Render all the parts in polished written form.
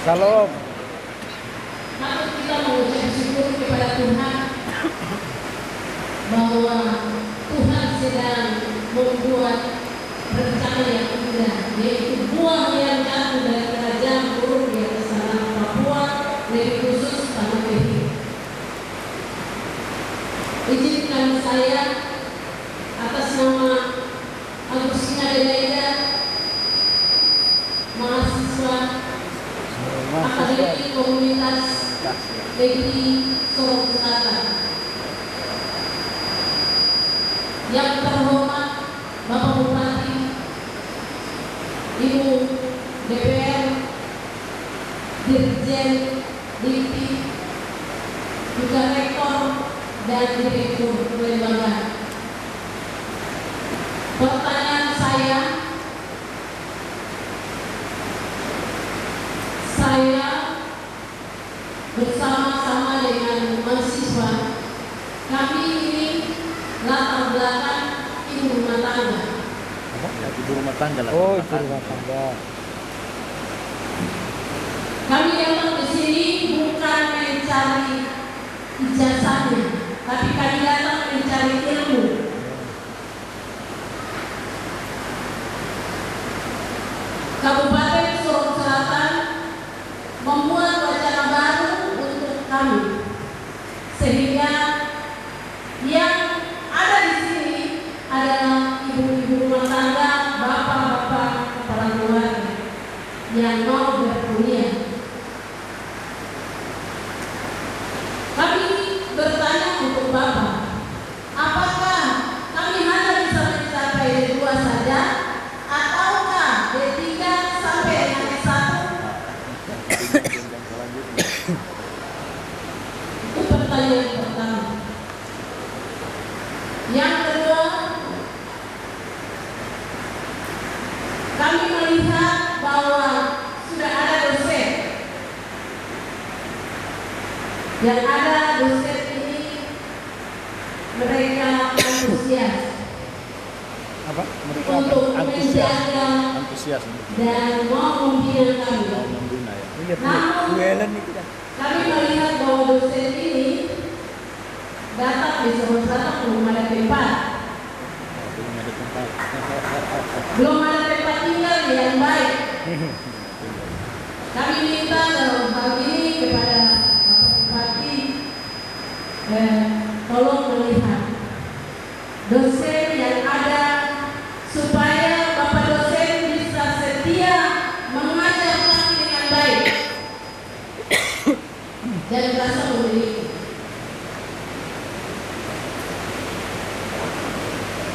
Shalom. Mari kita mengucap syukur kepada Tuhan bahwa Tuhan sedang membuat rencana yang indah, yaitu buah yang jatuh dari kerajaan burung di atas tanah Papua, lebih khusus tanah Kehi. Izinkan saya atas nama Agustina Delaida, mahasiswa Akademi Komunitas Negeri Sorong Selatan, yang terhormat Bapak Bupati, Ibu DPR, Dirjen Dikti, juga Rektor dan Direktur Kelembagaan. Pertanyaan saya bersama-sama dengan mahasiswa, kami ini latar belakang ibu rumah tangga. Ibu rumah tangga lah. Oh, ibu rumah tangga. Kami datang ke sini bukan mencari ijazahnya, tapi kami datang mencari ilmu. Kabupaten Sorong Selatan membuat wacana baru untuk kami, sehingga yang ada di sini adalah ibu-ibu rumah tangga, bapak-bapak kepala keluarga yang mau berkuliah. Kami bertanya untuk Bapak, apakah kami hanya bisa mencapai D2 saja, ataukah D3 sampai dengan S1? Itu pertanyaan pertama. Yang kedua, kami melihat bahwa sudah ada dosen. Yang ada dosen ini mereka antusias. Apa? Mereka Untuk antusias. menjaga dan mau membina kami. Iya, Namun, duelan nih kita. kami melihat bahwa dosen ini datang di Sorong Selatan belum ada tempat. Belum ada tempat tinggal yang baik. Kami minta dalam hal ini kepada Bapak Bupati, tolong melihat dosen yang ada supaya Bapak dosen bisa setia mengajar kami dengan baik dan merasa memiliki.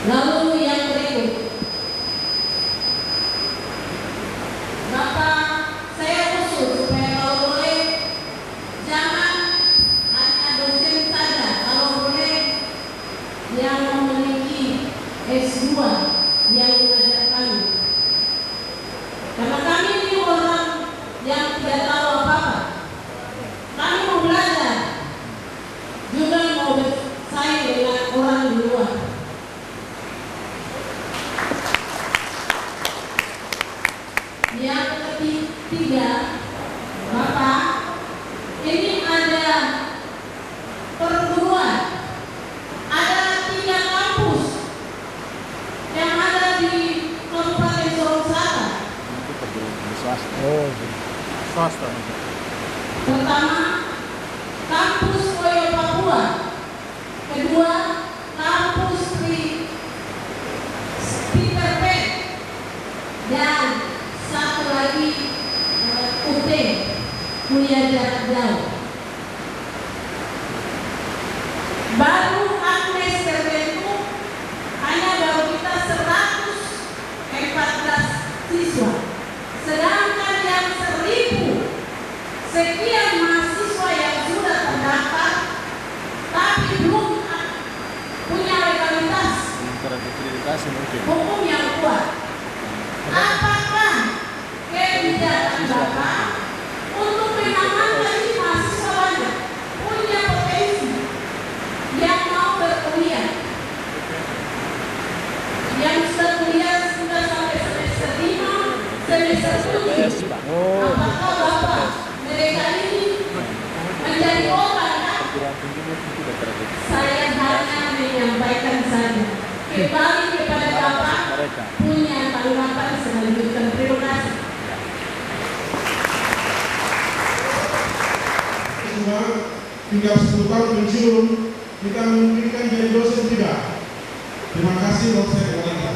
Lalu yang berikut, Bapak, saya usul supaya kalau boleh jangan hanya dosen saja, kalau boleh yang memiliki S2 yang mengajar kami. Karena kami ini orang yang tidak tahu apa-apa. Kami mau belajar, juga mau bersaing dengan orang di luar. Yang ketiga, Bapak, ini ada perguruan, ada 3 kampus yang ada di Kabupaten Sorong Selatan. Oh, Swasta. Pertama, kampus Oyo Papua. Kedua, kampus Peter Pan. Dan satu lagi UT, kuliah jarak jauh. Baru Agnes terbentuk, hanya baru kita 114 siswa. Sedangkan yang 1000 sekian mahasiswa yang sudah terdaftar, tapi belum punya legalitas hukum yang kuat. Apakah kebijakan Bapak untuk mengamankan ini mahasiswa banyak punya potensi yang mau berkuliah, yang sudah kuliah sudah sampai semester 5, semester 7? Oh. Apakah Bapak saja. Kembali kepada Bapak mereka. punya tanggapan selanjutnya. Terima kasih. Cuma tinggal 10 tahun pensiun, kita memungkinkan jadi dosen tidak? Terima kasih, dosen wanita.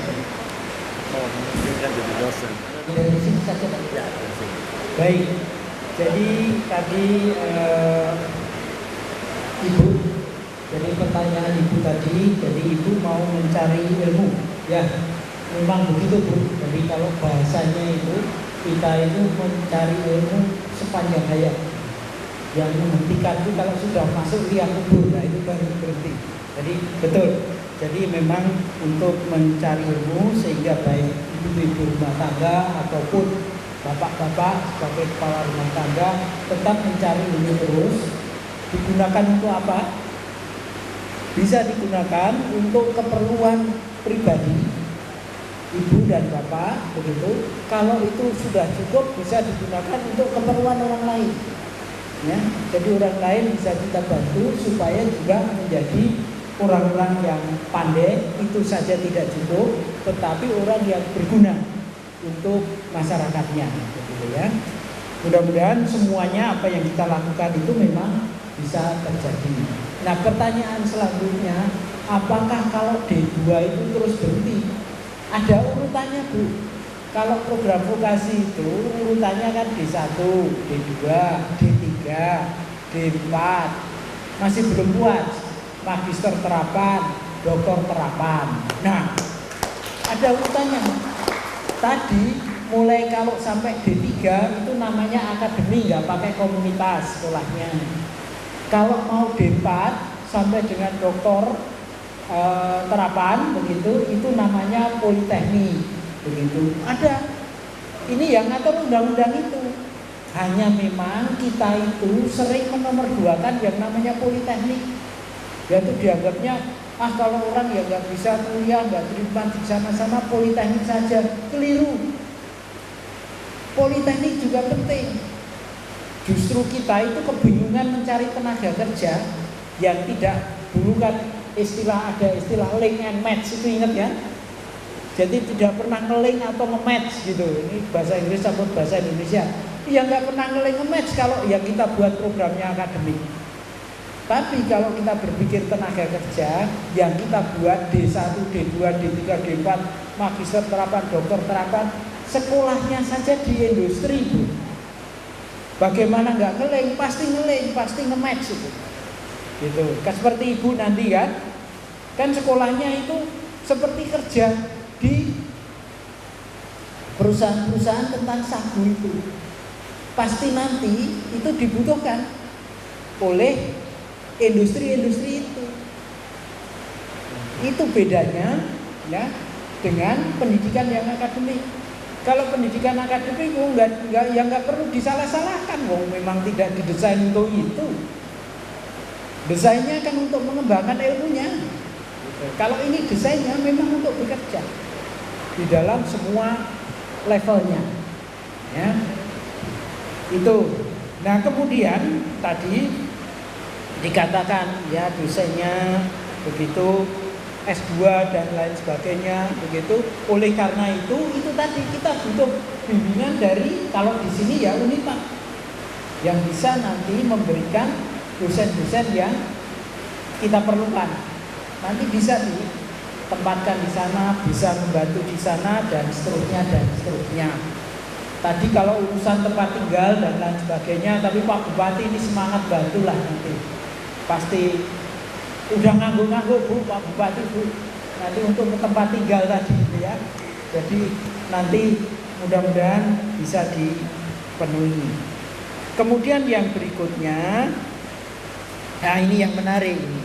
Oh, memungkinkan jadi dosen. Dari sini saja Pak. Ya, dosen. Baik, jadi tadi Ibu, jadi pertanyaan Ibu tadi, jadi Ibu mau mencari ilmu, ya memang begitu Bu. Jadi kalau bahasanya itu kita itu mencari ilmu sepanjang hayat. Yang menghentikan itu kalau sudah masuk liang kubur, nah itu baru berhenti. Jadi betul. Jadi memang untuk mencari ilmu sehingga baik ibu-ibu rumah tangga ataupun bapak-bapak sebagai kepala rumah tangga tetap mencari ilmu terus. Digunakan untuk apa? Bisa digunakan untuk keperluan pribadi ibu dan bapak, begitu. Kalau itu sudah cukup bisa digunakan untuk keperluan orang lain. Ya, jadi orang lain bisa kita bantu supaya juga menjadi orang-orang yang pandai. Itu saja tidak cukup, tetapi orang yang berguna untuk masyarakatnya, gitu ya. Mudah-mudahan semuanya apa yang kita lakukan itu memang bisa terjadi. Nah, pertanyaan selanjutnya, apakah kalau D2 itu terus berhenti? Ada urutannya Bu. Kalau program vokasi itu urutannya kan D1, D2, D3, D4. Masih belum puas, magister terapan, doktor terapan. Nah, ada urutannya. Tadi mulai kalau sampai D3 itu namanya akademi, nggak pakai komunitas sekolahnya. Kalau mau D4 sampai dengan doktor terapan begitu, itu namanya politeknik. Begitu. Ada. Ini yang ngatur undang-undang itu. Hanya memang kita itu sering menomorduakan yang namanya politeknik. Yaitu dianggapnya kalau orang yang nggak bisa kuliah, nggak terima di sana-sana, politeknik saja. Keliru. Politeknik juga penting. Justru kita itu kebingungan mencari tenaga kerja yang tidak, dulu kan ada istilah link and match, itu ingat ya? Jadi tidak pernah nge-link atau nge-match gitu. Ini bahasa Inggris atau bahasa Indonesia. Ya nggak pernah nge-link nge-match kalau yang kita buat programnya akademik. Tapi kalau kita berpikir tenaga kerja, yang kita buat D1, D2, D3, D4, magister terapan, dokter terapan, sekolahnya saja di industri Bu. Bagaimana nggak nge-link? Pasti nge-link, pasti nge-match itu. Gitu. Seperti Ibu nanti kan sekolahnya itu seperti kerja di perusahaan-perusahaan tentang sagu itu. Pasti nanti itu dibutuhkan oleh industri-industri itu. Itu bedanya ya dengan pendidikan yang akademik. Kalau pendidikan akademik nggak perlu disalah-salahkan, memang tidak didesain untuk itu. Desainnya kan untuk mengembangkan ilmunya. Kalau ini desainnya memang untuk bekerja di dalam semua levelnya, ya. Itu. Nah, kemudian tadi dikatakan ya dosennya begitu S2 dan lain sebagainya begitu. Oleh karena itu tadi kita butuh bimbingan dari, kalau di sini ya Unipad yang bisa nanti memberikan dosen-dosen yang kita perlukan. Nanti bisa ditempatkan di sana, bisa membantu di sana dan seterusnya dan seterusnya. Tadi kalau urusan tempat tinggal dan lain sebagainya, tapi Pak Bupati ini semangat bantulah nanti. Pasti udah ngangguk-ngangguk Bu, Pak Bupati Bu, nanti untuk tempat tinggal tadi ya. Jadi nanti mudah-mudahan bisa dipenuhi. Kemudian yang berikutnya, nah ini yang menarik ini,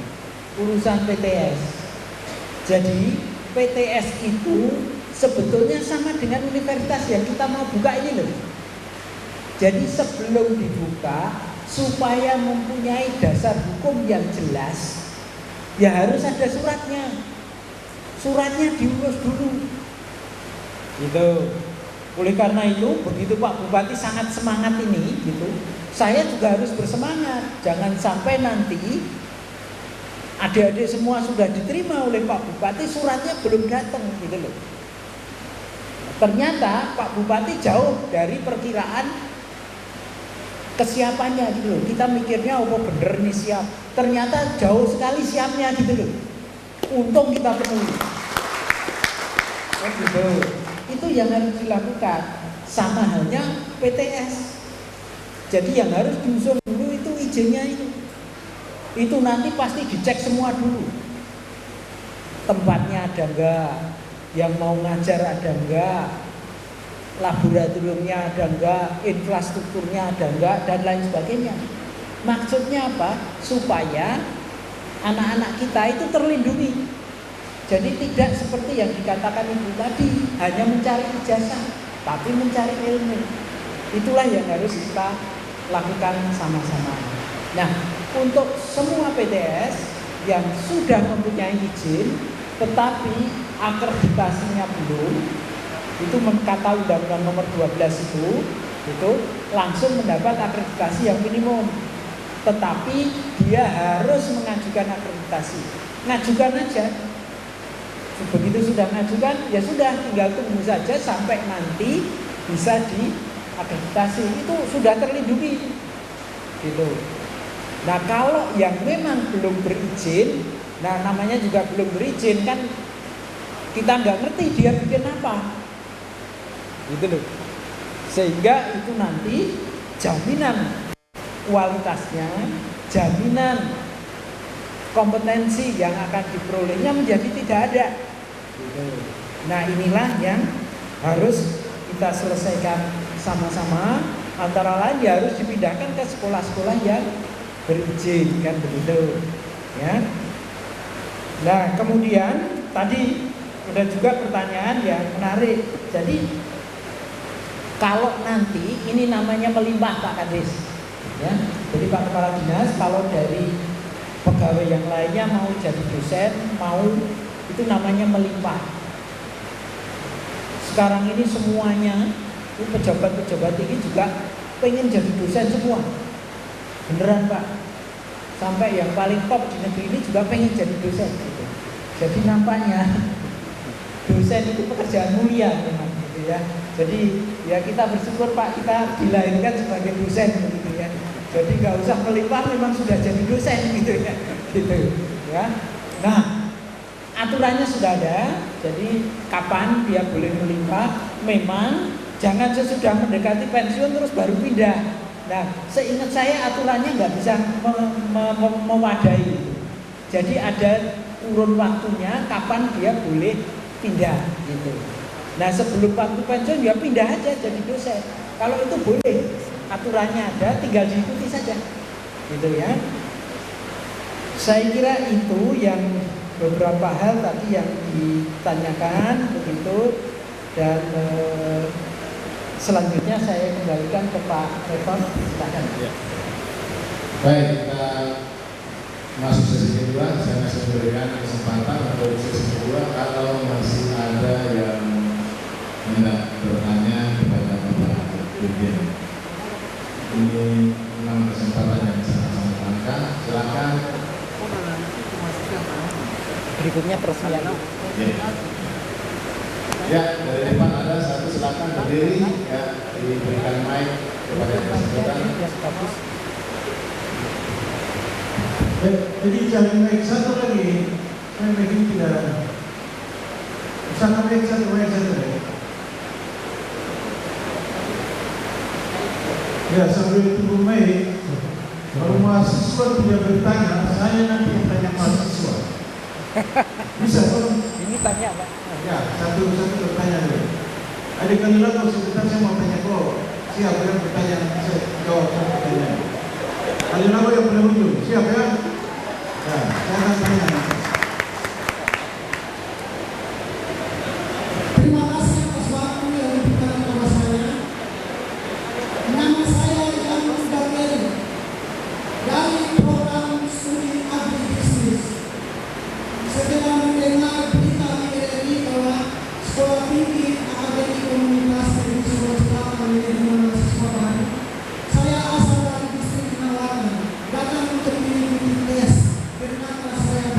urusan PTS. Jadi PTS itu sebetulnya sama dengan universitas yang kita mau buka ini loh. Jadi sebelum dibuka, supaya mempunyai dasar hukum yang jelas, ya harus ada suratnya. Suratnya diurus dulu. Gitu. Oleh karena itu, begitu Pak Bupati sangat semangat ini, gitu, saya juga harus bersemangat. Jangan sampai nanti Adik-adik semua sudah diterima oleh Pak Bupati, suratnya belum datang gitu loh. Ternyata Pak Bupati jauh dari perkiraan kesiapannya gitu loh. Kita mikirnya oh bener nih siap, ternyata jauh sekali siapnya gitu loh. Untung kita penuhi. Oh gitu. Itu yang harus dilakukan. Sama halnya PTS. Jadi yang harus diusul dulu itu izinnya itu. Itu nanti pasti dicek semua dulu. Tempatnya ada enggak, yang mau ngajar ada enggak, laboratoriumnya ada enggak, infrastrukturnya ada enggak, dan lain sebagainya. Maksudnya apa? Supaya anak-anak kita itu terlindungi. Jadi tidak seperti yang dikatakan ibu tadi, hanya mencari ijazah, tapi mencari ilmu. Itulah yang harus kita lakukan sama-sama. Nah, untuk semua PTS yang sudah mempunyai izin tetapi akreditasinya belum, itu kata Undang-Undang Nomor 12 itu langsung mendapat akreditasi yang minimum. Tetapi dia harus mengajukan akreditasi. Ngajukan aja. Begitu sudah ngajukan, ya sudah tinggal tunggu saja sampai nanti bisa diakreditasi. Itu sudah terlindungi. Gitu. Nah kalau yang memang belum berizin, nah namanya juga belum berizin kan, kita nggak ngerti dia bikin apa, gitu loh. Sehingga itu nanti jaminan kualitasnya, jaminan kompetensi yang akan diperolehnya menjadi tidak ada. Gitu. Nah inilah yang harus kita selesaikan sama-sama. Antara lain ya harus dipindahkan ke sekolah-sekolah yang berizin, kan begitu ya. Nah kemudian tadi ada juga pertanyaan yang menarik. Jadi kalau nanti ini namanya melimpah Pak Kades ya. Jadi Pak Kepala Dinas kalau dari pegawai yang lainnya mau jadi dosen, mau itu namanya melimpah. Sekarang ini semuanya pejabat-pejabat tinggi juga pengen jadi dosen semua. Beneran Pak. Sampai yang paling top di negeri ini juga pengen jadi dosen gitu. Jadi nampaknya dosen itu pekerjaan mulia memang gitu ya. Jadi ya kita bersyukur Pak, kita dilahirkan sebagai dosen gitu ya. Jadi nggak usah melimpah, memang sudah jadi dosen gitu ya. Gitu ya. Nah, aturannya sudah ada. Jadi kapan dia boleh melimpah? Memang jangan sesudah mendekati pensiun terus baru pindah. Nah, seingat saya aturannya nggak bisa memadai. Jadi ada kurun waktunya kapan dia boleh pindah gitu. Nah, sebelum waktu pensiun dia pindah aja jadi dosen. Kalau itu boleh, aturannya ada, tinggal diikuti saja. Gitu ya. Saya kira itu yang beberapa hal tadi yang ditanyakan begitu, dan selanjutnya saya kembalikan ke Pak Revan. Silakan. Ya. Baik, kita masuk sesi kedua. Saya masih memberikan kesempatan untuk sesi kedua kalau masih ada yang hendak bertanya kepada Bapak Dirjen. Ini memang kesempatan yang sangat-sangat langka. Silakan. Berikutnya peresmian. Ya, dari depan ada satu, silakan berdiri ya, diberikan mic kepada yang bersangkutan. Jadi jangan mic satu lagi, saya mic ini tidak usah mic satu lagi. Ya, sambil tunggu mic, kalau mahasiswa tidak bertanya, saya nanti yang tanya mahasiswa. Bisa kan? Ini tanya Pak. Ya, satu bertanya dulu. Ada kali lagi sebentar saya mau tanya kok siapa yang bertanya, saya jawab pertanyaan. Kali lagi yang paling ujung, siap ya? Ya, saya akan tanya. Terima kasih atas waktu yang diberikan kepada saya. Nama saya Yang Daniel dari program studi agribisnis. Setelah mendengar berita di RRI bahwa Sekolah Tinggi Akademi Komunitas Negeri Sulawesi Selatan menerima mahasiswa baru, saya asal dari distrik Nawangan datang untuk mengikuti tes. Karena saya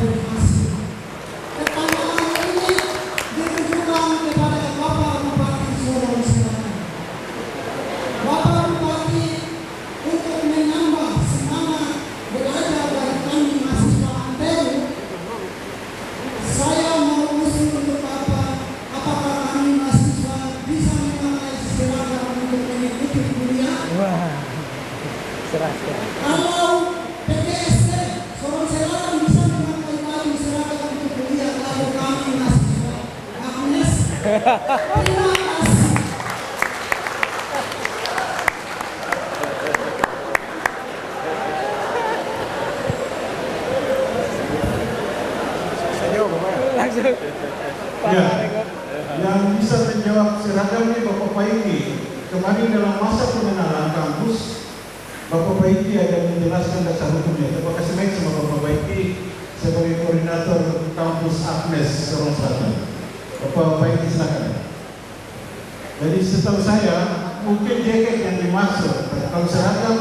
Terima kasih. Sejauh kemana? Langsung. Ya, yang bisa menjawab seragam ini Bapak Paiki. Kemarin dalam masa pengenalan kampus, Bapak Paiki ada menjelaskan dasar hukumnya. Terima kasih banyak sama Bapak Paiki sebagai koordinator kampus Agnes Sorong Selatan. Bapak Paiki silakan. Jadi setahu saya mungkin jaket yang dimaksud. Kalau seragam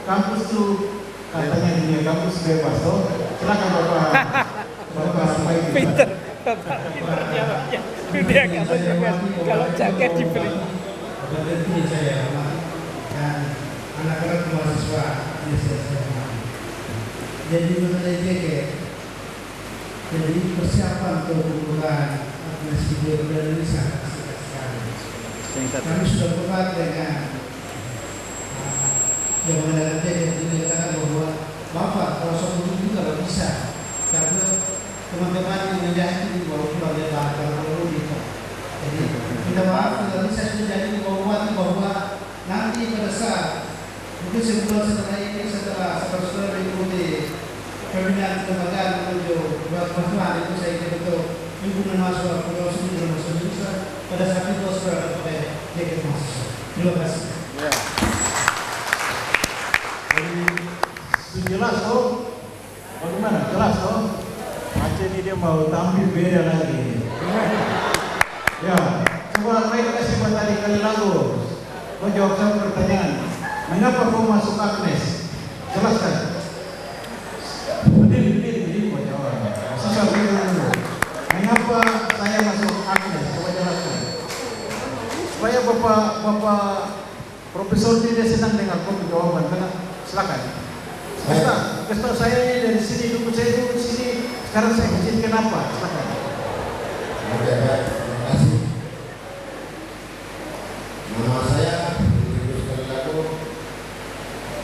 kampus itu katanya dunia kampus bebas. So, silakan Bapak Paiki. Pinter. Bapak pinter jawabnya. Dunia kamu juga kalau jaket diberi. Berarti saya dan anak-anak mahasiswa di SMA. Jadi mengenai jaket, jadi persiapan untuk hubungan Agnes Video dan Lisa sekali. Kami sudah berbuat dengan yang mengenai jaket dikatakan bahwa Bapak kalau suatu juga tidak bisa karena teman-teman yang menjahit di bawah keluarga Bapak kalau gitu. Jadi minta maaf kalau saya sudah jadi bahwa nanti pada saat mungkin sebulan setelah ini setelah saudara mengikuti pembinaan kelembagaan menuju buat pertemuan itu saya kira betul hubungan mahasiswa promosi dengan mahasiswa pada saat itu saudara pakai jaket mahasiswa. Terima kasih. Jadi jelas toh? Bagaimana? Jelas toh? Aceh ini dia mau tampil beda lagi. Ya, coba baik kasih buat tadi kali lagu. Kau jawab saya pertanyaan. Mengapa kau masuk Agnes? Jelaskan. Berdiri, kau jawab. Susah dulu. Mengapa saya masuk Agnes? Coba jelaskan. Supaya Bapak Profesor ini dia senang dengar kau jawaban. Silakan. Kasih saya ini dari sini dulu saya dulu sini. Sekarang saya izin kenapa? Silakan. Oke, baik. Terima kasih. Nama saya Yunus Kalilaku,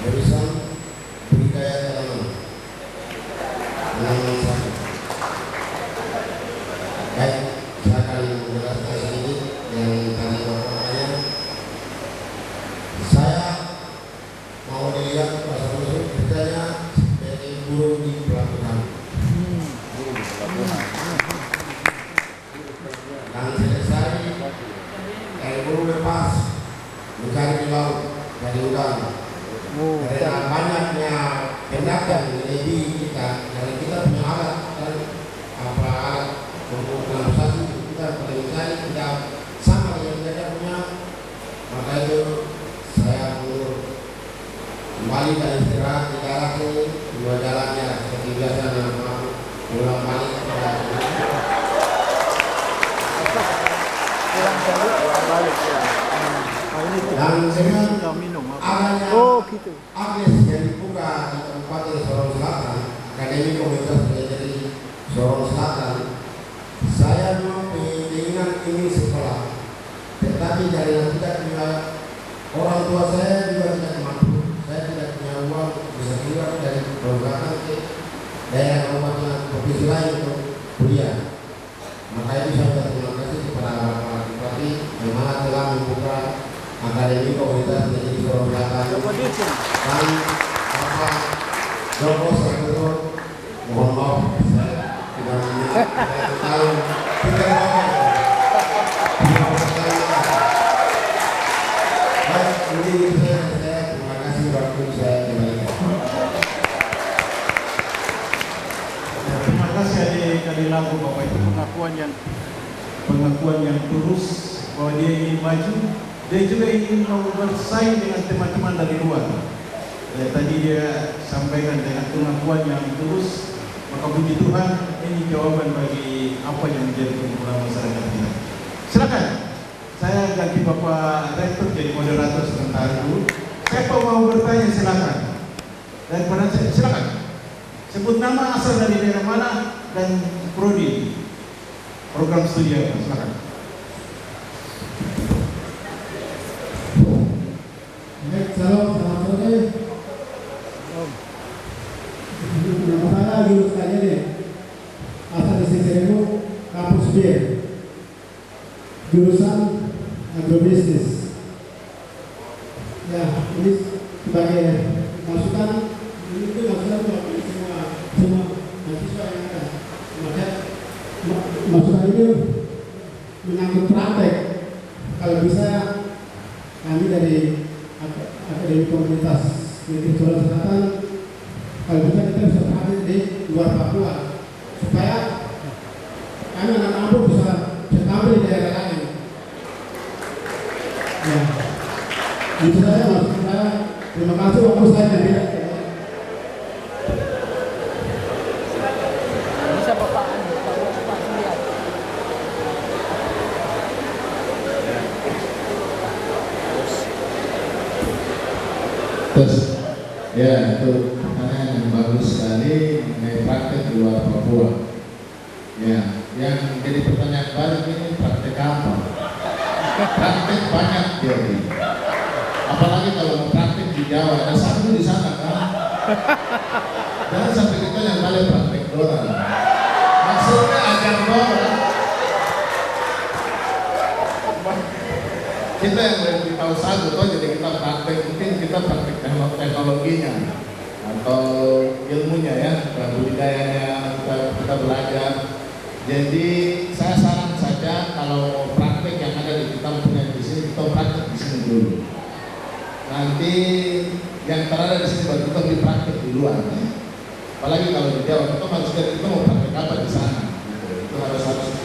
Berisan Budidaya Tanaman. Nama saya. Baik, saya akan menjelaskan sedikit yang tadi Bapak tanya. Saya mau dilihat pasal tersebut kerjanya sebagai buruh di pelabuhan. Dan selesai buruh lepas mencari di laut dari udang. Karena banyaknya tindakan melebihi kita, dari kita punya alat dan alat untuk transportasi kita pada mencari tidak sama dengan mereka punya. Maka itu saya mundur kembali dan istirahat di darat ini dua jalannya seperti biasa dan pulang balik kepada dan dengan adanya gitu. Agnes yang dibuka di Kabupaten Sorong Selatan, Akademi Komunitas Pendidikan Sorong Selatan, saya memang keinginan ingin sekolah, tetapi karena tidak punya orang tua saya juga tidak mampu, saya tidak punya uang bisa keluar dari program ke daerah kabupaten provinsi lain untuk kuliah. Maka itu saya terima kasih kepada Bapak Bupati yang mana telah membuka Akademi Komunitas Pendidikan Sorong Selatan dan Bapak Joko Sekretariat. Mohon maaf saya tidak tahu tidak Bapak. Baik, ini saya terima kasih waktu saya kembalikan. Terima kasih adik kali lagu Bapak, itu pengakuan yang tulus bahwa dia ingin maju. Dia juga ingin mau bersaing dengan teman-teman dari luar. Tadi dia sampaikan dengan pengakuan yang tulus. Maka puji Tuhan, ini jawaban bagi apa yang menjadi kebutuhan masyarakat kita. Silakan. Saya ganti Bapak Rektor jadi moderator sebentar dulu. Siapa mau bertanya silakan. Daripada silakan. Sebut nama, asal dari daerah mana, dan prodi program studi apa. Silakan. Salam, selamat sore. Nama saya Yunus Kalilaku, asal dari Seremu, Kampus B. jurusan agrobisnis. Ya, ini sebagai masukan, ini masukan bagi semua mahasiswa yang ada. Maka masukan ini menyangkut praktek. Kalau bisa kami dari Akademi Komunitas Medis Sulawesi Selatan, kalau bisa kita bisa praktek di luar Papua supaya kami anak-anak pun bisa tampil di daerah lain. Ya, itu saja mas. Terima kasih waktu saya tidak. Bisa Bapak lihat. Terus, ya itu pertanyaan yang bagus sekali mengenai praktek di luar Papua. Ya, yang jadi pertanyaan balik ini praktek apa? Praktek banyak jadi. Apalagi kalau mau praktek di Jawa, ada satu di sana kan? Jangan sampai kita yang balik praktek doang. Maksudnya ajar doang. Kita yang lebih tahu satu, jadi kita praktek, mungkin kita praktek teknologinya atau ilmunya ya, budidayanya kita belajar. Jadi saya saran saja kalau praktek yang ada di kita punya di sini, kita praktek di sini dulu. Nanti yang terada di sini baru kita beri praktek di luar. Apalagi kalau di Jawa kita harus lihat kita mau praktek apa di sana. Itu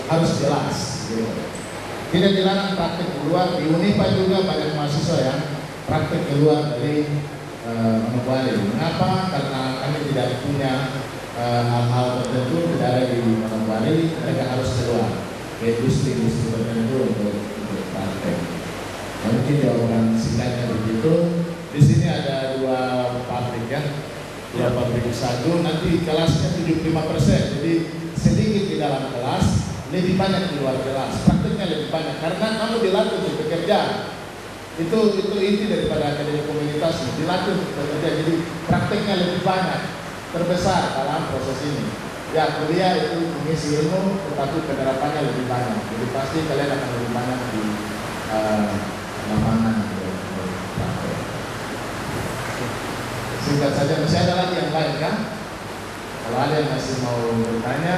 harus jelas. Tidak dilarang praktek di luar. Di Unipa juga banyak mahasiswa yang praktek di luar dari Manokwari. Mengapa? Karena kami tidak punya hal-hal tertentu tidak ada di Manokwari, mereka harus keluar ke industri tertentu untuk praktek. Mungkin jawaban singkatnya begitu. Di sini ada 2 pabrik ya, 2 pabrik sagu. Nanti kelasnya 75%, jadi sedikit di dalam kelas, lebih banyak di luar kelas. Prakteknya lebih banyak karena kamu dilatih untuk bekerja. Itu inti daripada akademi komunitas, dilatih untuk bekerja. Jadi prakteknya lebih banyak, terbesar dalam proses ini. Ya, kuliah itu mengisi ilmu, tetapi penerapannya lebih banyak. Jadi pasti kalian akan lebih banyak di lapangan. Singkat saja, masih ada lagi yang lain kan? Kalau ada yang masih mau bertanya,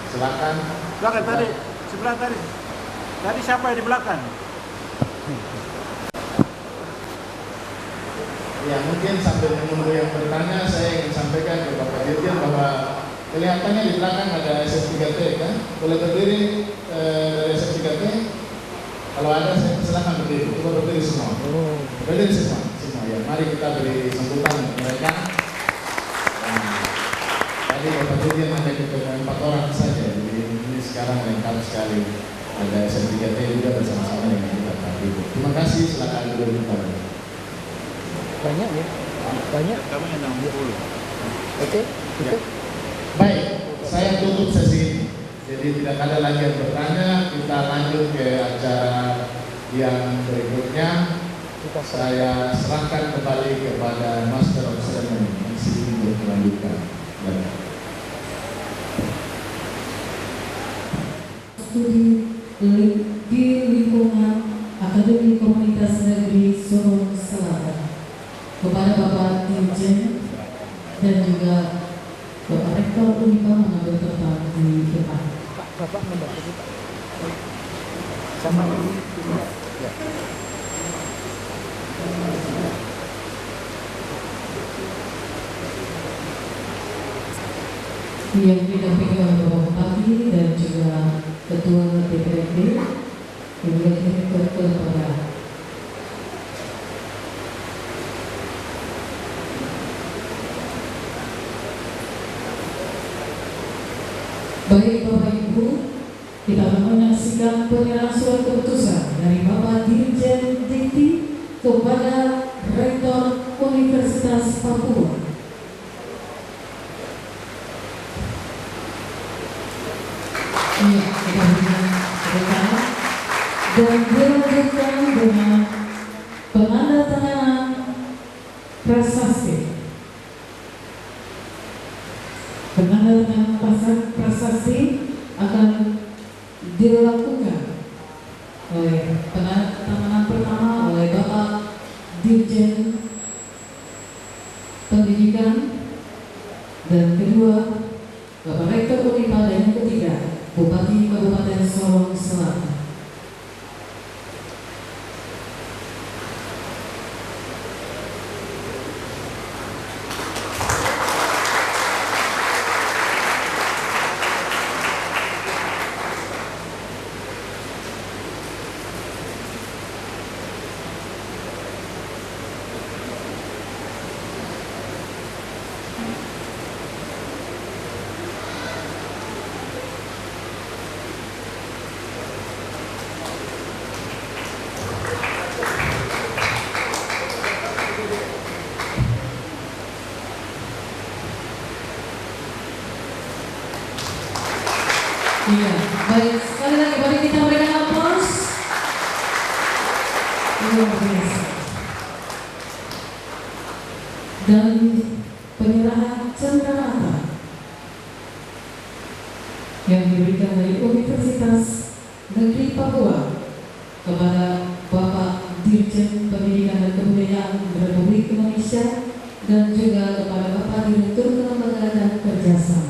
silakan. Belakang tadi, sebelah tadi. Tadi siapa yang di belakang? Ya mungkin sambil menunggu yang bertanya, saya ingin sampaikan ke Bapak Dirjen bahwa kelihatannya di belakang ada SF3T kan? Boleh berdiri dari SF3T? Kalau ada, saya silakan berdiri. Coba berdiri semua. Berdiri semua. Ya, mari kita beri sambutan mereka. Tadi Bapak Dirjen hanya kita 4 orang saja. Jadi ini sekarang lengkap sekali. Ada SF3T juga bersama-sama dengan kita tadi. Terima kasih. Silakan dulu kita. Banyak ya? Banyak? Kami 60. Oke, tutup. Baik, saya tutup sesi ini. Jadi tidak ada lagi yang bertanya. Kita lanjut ke acara yang berikutnya. Saya serahkan kembali kepada Master of Ceremony untuk melanjutkan. Studi di lingkungan Akademi Komunitas Negeri Sulawesi Selatan. Kepada Bapak Dirjen dan juga Bapak Rektor Unipa mengambil tempat di depan. Bapak membantu kita. Sama ini. Ya. Yang didampingi oleh Bapak Bupati dan juga Ketua DPRD, juga Direktur Kelembagaan. Baik Bapak Ibu, kita akan menyaksikan penyerahan surat keputusan dari Bapak Dirjen Dikti kepada Rektor Universitas Papua. Iya, kita berikan sebentar dan dilanjutkan dengan penandatanganan prasasti. Penandatanganan prasasti akan dilakukan oleh penandatanganan pertama oleh Bapak Dirjen Pendidikan, dan kedua Bapak Rektor Unipal, dan yang ketiga Bupati Kabupaten Sorong Selatan. Iya, baik, sekali lagi mari kita berikan aplaus. Luar biasa. Dan penyerahan cenderamata yang diberikan dari Universitas Negeri Papua kepada Bapak Dirjen Pendidikan dan Kebudayaan Republik Indonesia, dan juga kepada Bapak Direktur Kelembagaan dan Kerjasama.